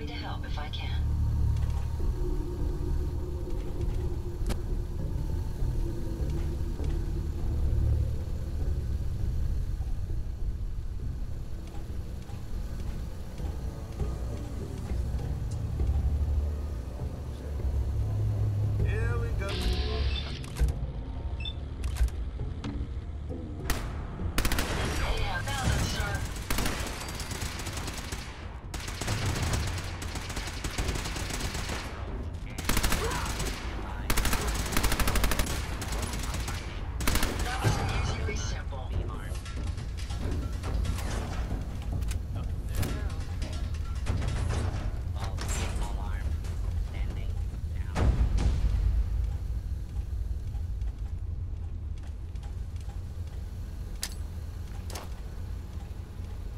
happy to help if I can.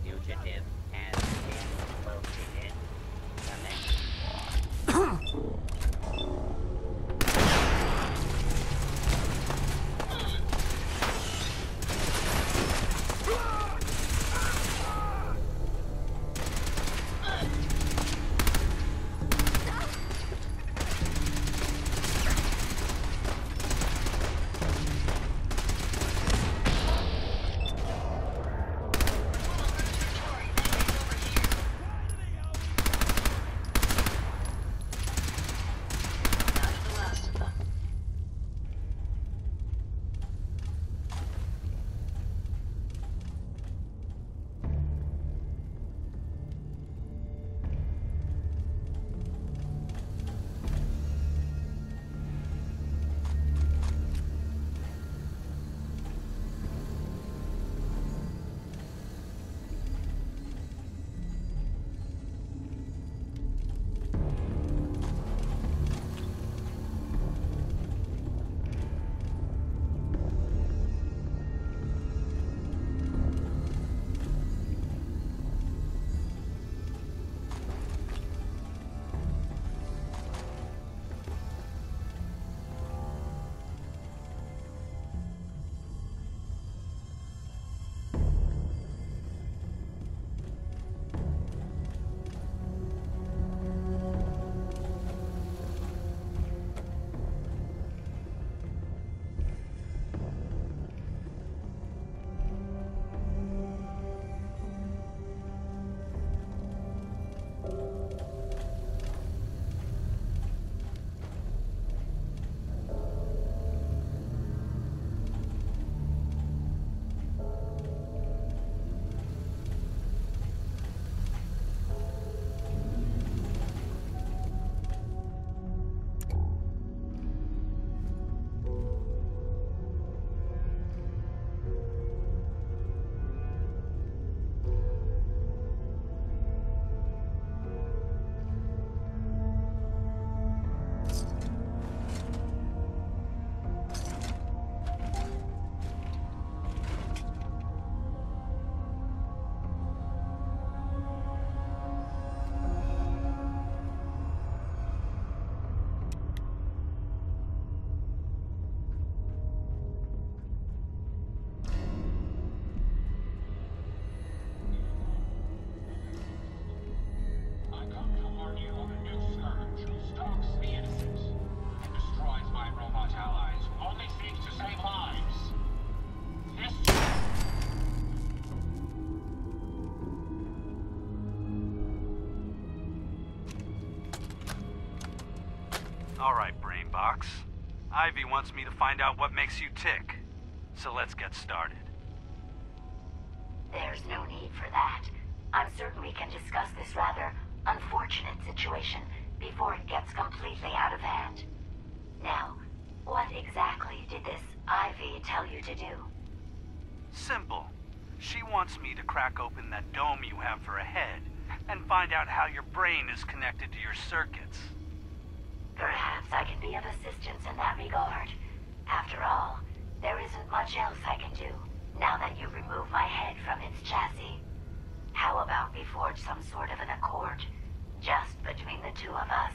Fugitive has been located. Alright, Brainbox. Ivy wants me to find out what makes you tick. So let's get started. There's no need for that. I'm certain we can discuss this rather unfortunate situation before it gets completely out of hand. Now, what exactly did this Ivy tell you to do? Simple. She wants me to crack open that dome you have for a head and find out how your brain is connected to your circuits. Perhaps I can be of assistance in that regard. After all, there isn't much else I can do, now that you remove my head from its chassis. How about we forge some sort of an accord, just between the two of us?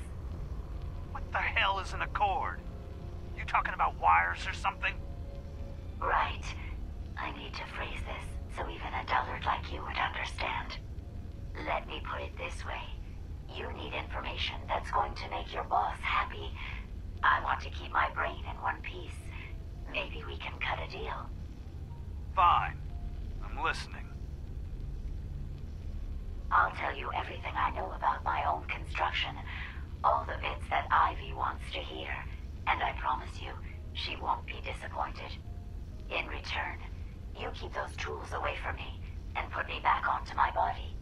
What the hell is an accord? You talking about wires or something? Right. I need to phrase this so even a dullard like you would understand. Let me put it this way. You need information that's going to make your boss happy. I want to keep my brain in one piece. Maybe we can cut a deal. Fine. I'm listening. I'll tell you everything I know about my own construction. All the bits that Ivy wants to hear. And I promise you, she won't be disappointed. In return, you keep those tools away from me and put me back onto my body.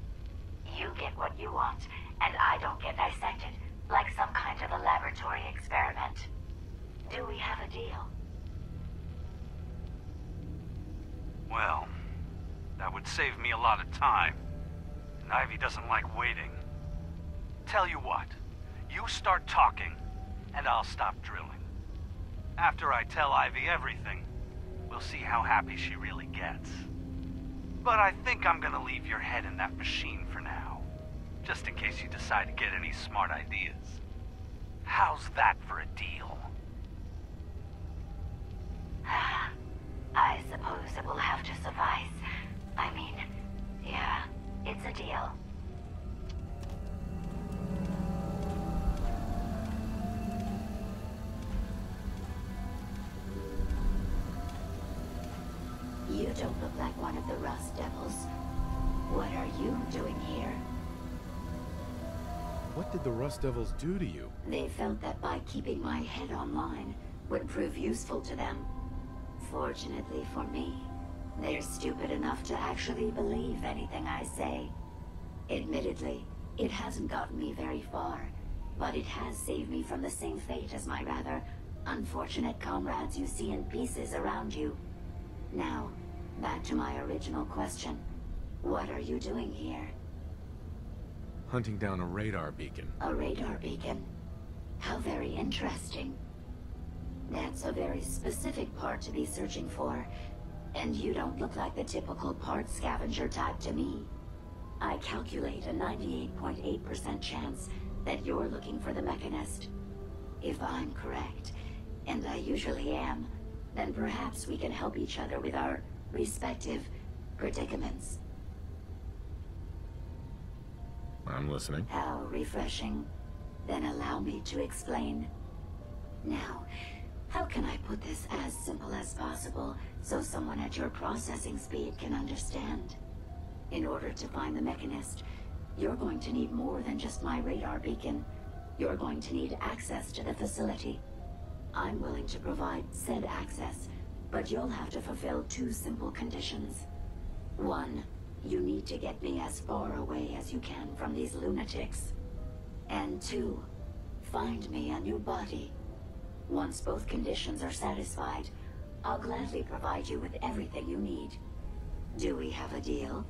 You get what you want, and I don't get dissected like some kind of a laboratory experiment. Do we have a deal? Well, that would save me a lot of time. And Ivy doesn't like waiting. Tell you what, you start talking, and I'll stop drilling. After I tell Ivy everything, we'll see how happy she really gets. But I think I'm gonna leave your head in that machine for now, just in case you decide to get any smart ideas. How's that for a deal? I suppose it will have to suffice. I mean, yeah, it's a deal. You don't look like one of the Rust Devils. What are you doing here? What did the Rust Devils do to you? They felt that by keeping my head online would prove useful to them. Fortunately for me, they're stupid enough to actually believe anything I say. Admittedly, it hasn't gotten me very far, but it has saved me from the same fate as my rather unfortunate comrades you see in pieces around you. Now, back to my original question. What are you doing here? Hunting down a radar beacon. A radar beacon? How very interesting. That's a very specific part to be searching for, and you don't look like the typical part scavenger type to me. I calculate a 98.8% chance that you're looking for the Mechanist. If I'm correct, and I usually am, then perhaps we can help each other with our respective predicaments. I'm listening. How refreshing. Then allow me to explain. Now, how can I put this as simple as possible so someone at your processing speed can understand? In order to find the Mechanist, you're going to need more than just my radar beacon. You're going to need access to the facility. I'm willing to provide said access, but you'll have to fulfill two simple conditions. One, you need to get me as far away as you can from these lunatics. And two, find me a new body. Once both conditions are satisfied, I'll gladly provide you with everything you need. Do we have a deal?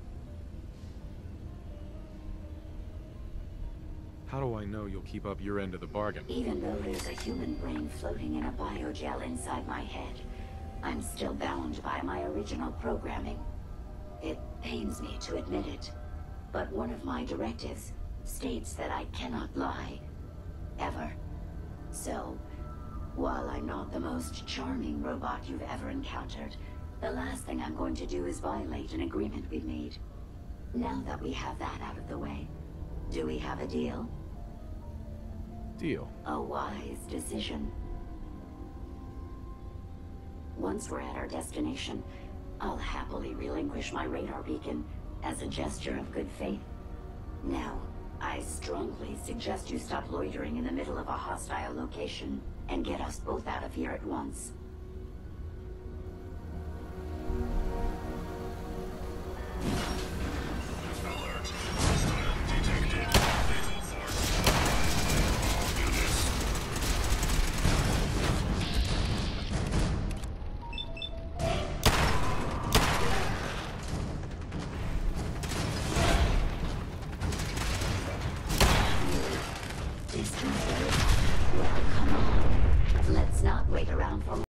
How do I know you'll keep up your end of the bargain? Even though there's a human brain floating in a biogel inside my head, I'm still bound by my original programming. It pains me to admit it, but one of my directives states that I cannot lie. Ever. So, while I'm not the most charming robot you've ever encountered, the last thing I'm going to do is violate an agreement we've made. Now that we have that out of the way, do we have a deal? Deal. A wise decision. Once we're at our destination, I'll happily relinquish my radar beacon as a gesture of good faith. Now, I strongly suggest you stop loitering in the middle of a hostile location and get us both out of here at once. Well, come on. Let's not wait around for